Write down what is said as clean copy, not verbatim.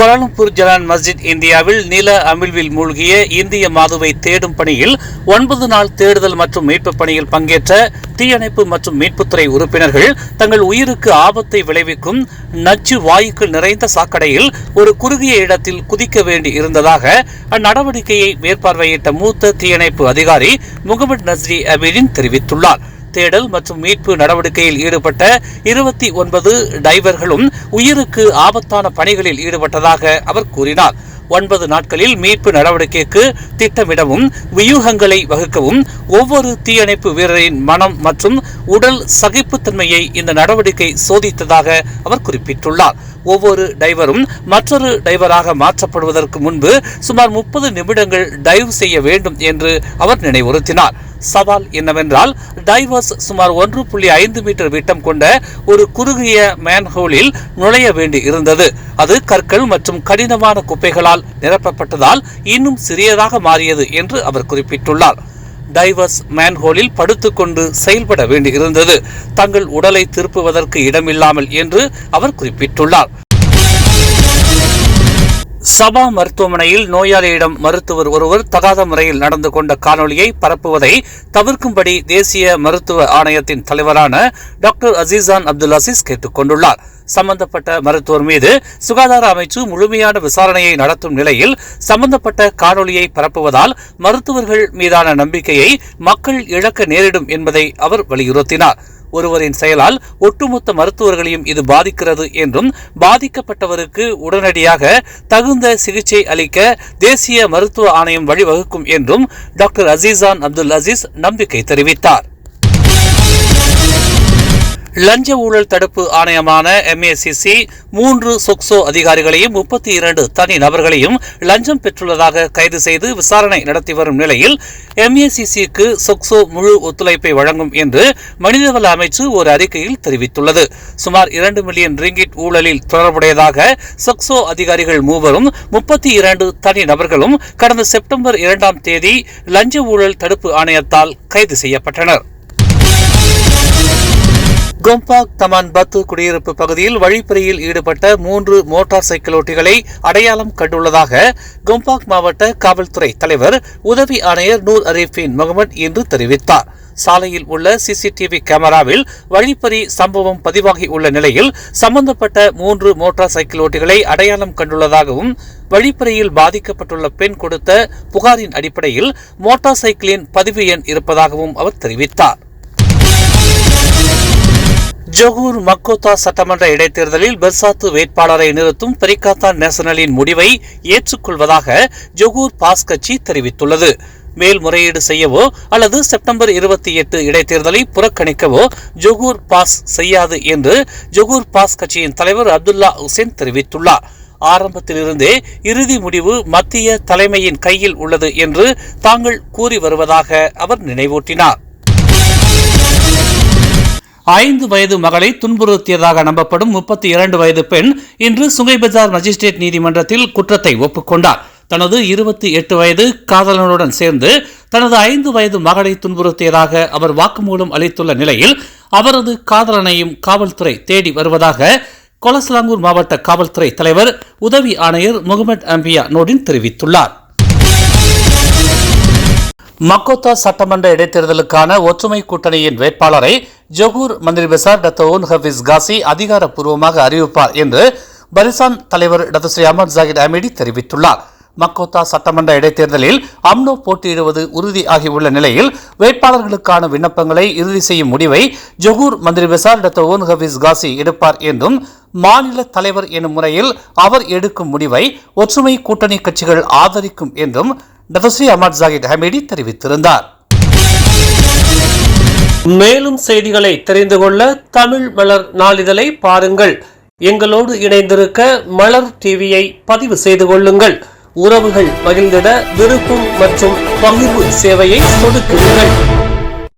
Kuala Lumpur Jalan மஸ்ஜித் இந்தியாவில் நில அமிழ்வில் மூழ்கிய இந்திய மாதுவை தேடும் பணியில் 9 நாள் தேடுதல் மற்றும் மீட்பு பணியில் பங்கேற்ற தீயணைப்பு மற்றும் மீட்புத்துறை உறுப்பினர்கள் தங்கள் உயிருக்கு ஆபத்தை விளைவிக்கும் நச்சு வாயுக்கள் நிறைந்த சாக்கடையில் ஒரு குறுகிய இடத்தில் குதிக்க வேண்டி இருந்ததாக அந்நடவடிக்கையை மேற்பார்வையிட்ட மூத்த தீயணைப்பு அதிகாரி முகமது நஸ்ரி அபீடின் தெரிவித்துள்ளார். தேடல் மற்றும் மீட்பு நடவடிக்கையில் ஈடுபட்ட 29 டைவர்களும் உயிருக்கு ஆபத்தான பணிகளில் ஈடுபட்டதாக அவர் கூறினார். 9 நாட்களில் மீட்பு நடவடிக்கைக்கு திட்டமிடவும் வியூகங்களை வகுக்கவும் ஒவ்வொரு தீயணைப்பு வீரரின் மனம் மற்றும் உடல் சகிப்புத்தன்மையை இந்த நடவடிக்கை சோதித்ததாக அவர் குறிப்பிட்டுள்ளார். ஒவ்வொரு டைவரும் மற்றொரு டைவராக மாற்றப்படுவதற்கு முன்பு சுமார் 30 நிமிடங்கள் டைவ் செய்ய வேண்டும் என்று அவர் நினைவுறுத்தினார். சவால் என்னவென்றால் டைவர்ஸ் சுமார் 1.5 மீட்டர் விட்டம் கொண்ட ஒரு குறுகிய மேன்ஹோலில் நுழைய வேண்டி இருந்தது. அது கற்கள் மற்றும் கடினமான குப்பைகளால் நிரப்பப்பட்டதால் இன்னும் சிறியதாக மாறியது என்று அவர் குறிப்பிட்டுள்ளார். டைவர்ஸ் மேன்ஹோலில் படுத்துக்கொண்டு செயல்பட வேண்டி இருந்தது, தங்கள் உடலை திருப்புவதற்கு இடமில்லாமல் என்று அவர் குறிப்பிட்டுள்ளார். சபா மருத்துவமனையில் நோயாளியிடம் மருத்துவர் ஒருவர் தகாத முறையில் நடந்து கொண்ட காணொலியை பரப்புவதை தவிர்க்கும்படி தேசிய மருத்துவ ஆணையத்தின் தலைவரான டாக்டர் அசீசான் அப்துல் அசீஸ் கேட்டுக் கொண்டுள்ளார். சம்பந்தப்பட்ட மருத்துவர் மீது சுகாதார அமைச்சு முழுமையான விசாரணையை நடத்தும் நிலையில் சம்பந்தப்பட்ட காணொலியை பரப்புவதால் மருத்துவர்கள் மீதான நம்பிக்கையை மக்கள் இழக்க நேரிடும் என்பதை அவர் வலியுறுத்தினார். ஒருவரின் செயலால் ஒட்டுமொத்த மருத்துவர்களையும் இது பாதிக்கிறது என்றும் பாதிக்கப்பட்டவருக்கு உடனடியாக தகுந்த சிகிச்சை அளிக்க தேசிய மருத்துவ ஆணையம் வழிவகுக்கும் என்றும் டாக்டர் அசீசான் அப்துல் அசீஸ் நம்பிக்கை தெரிவித்தார். லஞ்ச ஊழல் தடுப்பு ஆணையமான MACC 3 சொக்சோ அதிகாரிகளையும் 32 தனி நபர்களையும் லஞ்சம் பெற்றுள்ளதாக கைது செய்து விசாரணை நடத்தி வரும் நிலையில் MACC-க்கு சொக்சோ முழு ஒத்துழைப்பை வழங்கும் என்று மனிதவள அமைச்சு ஒரு அறிக்கையில் தெரிவித்துள்ளது. சுமார் 2 மில்லியன் ரிங்கிட் ஊழலில் தொடர்புடையதாக சொக்சோ அதிகாரிகள் மூவரும் 32 தனி நபர்களும் கடந்த செப்டம்பர் 2ஆம் தேதி லஞ்ச ஊழல் தடுப்பு ஆணையத்தால் கைது செய்யப்பட்டனர். கோம்பாக் தமான் பத்து குடியிருப்பு பகுதியில் வழிப்பறியில் ஈடுபட்ட 3 மோட்டார் சைக்கிள் ஓட்டிகளை அடையாளம் கண்டுள்ளதாக கோம்பாக் மாவட்ட காவல்துறை தலைவர் உதவி ஆணையர் நூர் அரீஃபின் முகமது இன்று தெரிவித்தார். சாலையில் உள்ள CCTV கேமராவில் வழிப்பறி சம்பவம் பதிவாகி உள்ள நிலையில் சம்பந்தப்பட்ட 3 மோட்டார் சைக்கிள் ஓட்டிகளை அடையாளம் கண்டுள்ளதாகவும் வழிப்பறியில் பாதிக்கப்பட்டுள்ள பெண் கொடுத்த புகாரின் அடிப்படையில் மோட்டார் சைக்கிளின் பதிவு எண் இருப்பதாகவும் அவர் தெரிவித்தார். ஜொகூர் மக்கோத்தா சட்டமன்ற இடைத்தேர்தலில் பெர்சாத்து வேட்பாளரை நிறுத்தும் பெரிகாத்தா நேஷனலின் முடிவை ஏற்றுக்கொள்வதாக ஜொகூர் பாஸ் கட்சி தெரிவித்துள்ளது. மேல்முறையீடு செய்யவோ அல்லது செப்டம்பர் 28 இடைத்தேர்தலை புறக்கணிக்கவோ ஜொகூர் பாஸ் செய்யாது என்று ஜொகூர் பாஸ் கட்சியின் தலைவர் அப்துல்லா ஹுசேன் தெரிவித்துள்ளார். ஆரம்பத்திலிருந்தே இறுதி முடிவு மத்திய தலைமையின் கையில் உள்ளது என்று தாங்கள் கூறி வருவதாக அவர் நினைவூட்டினார். 5 வயது மகளை துன்புறுத்தியதாக நம்பப்படும் 32 வயது பெண் இன்று சுங்கை பஜார் மஜிஸ்ட்ரேட் நீதிமன்றத்தில் குற்றத்தை ஒப்புக்கொண்டார். தனது 28 வயது காதலனுடன் சேர்ந்து தனது 5 வயது மகளை துன்புறுத்தியதாக அவர் வாக்குமூலம் அளித்துள்ள நிலையில் அவரது காதலனையும் காவல்துறை தேடி வருவதாக கொலசலாங்கூர் மாவட்ட காவல்துறை தலைவர் உதவி ஆணையர் முகமது அம்பியா நோடின் தெரிவித்துள்ளார். மக்கோத்தா சட்டமன்ற இடைத்தேர்தலுக்கான ஒற்றுமை கூட்டணியின் வேட்பாளரை ஜொகூர் மந்திரி பெசார் டாக்டர் ஓன் ஹபீஸ் காசி அதிகாரப்பூர்வமாக அறிவிப்பார் என்று பரிசான் தலைவர் டாக்டர் ஸ்ரீ அஹமத் ஜாகிர் அமீடி தெரிவித்துள்ளார். மக்கோத்தா சட்டமன்ற இடைத்தேர்தலில் அம்னோ போட்டியிடுவது உறுதியாகியுள்ள நிலையில் வேட்பாளர்களுக்கான விண்ணப்பங்களை இறுதி செய்யும் முடிவை ஜொகூர் மந்திரி பெசார் டாக்டர் ஓன் ஹபீஸ் காசி எடுப்பார் என்றும் மாநில தலைவர் எனும் முறையில் அவர் எடுக்கும் முடிவை ஒற்றுமை கூட்டணி கட்சிகள் ஆதரிக்கும் என்றும் டாக்டர் ஸ்ரீ அஹமத் ஜாகிர் அமீடி தெரிவித்திருந்தார். மேலும் செய்திகளை தெரிந்து கொள்ள தமிழ் மலர் நாளிதழை பாருங்கள். எங்களோடு இணைந்திருக்க மலர் டிவியை பதிவு செய்து கொள்ளுங்கள். உறவுகள் மகிழ்ந்திட விருப்பம் மற்றும் பகிர்வு சேவையை கொடுக்கிறீர்கள்.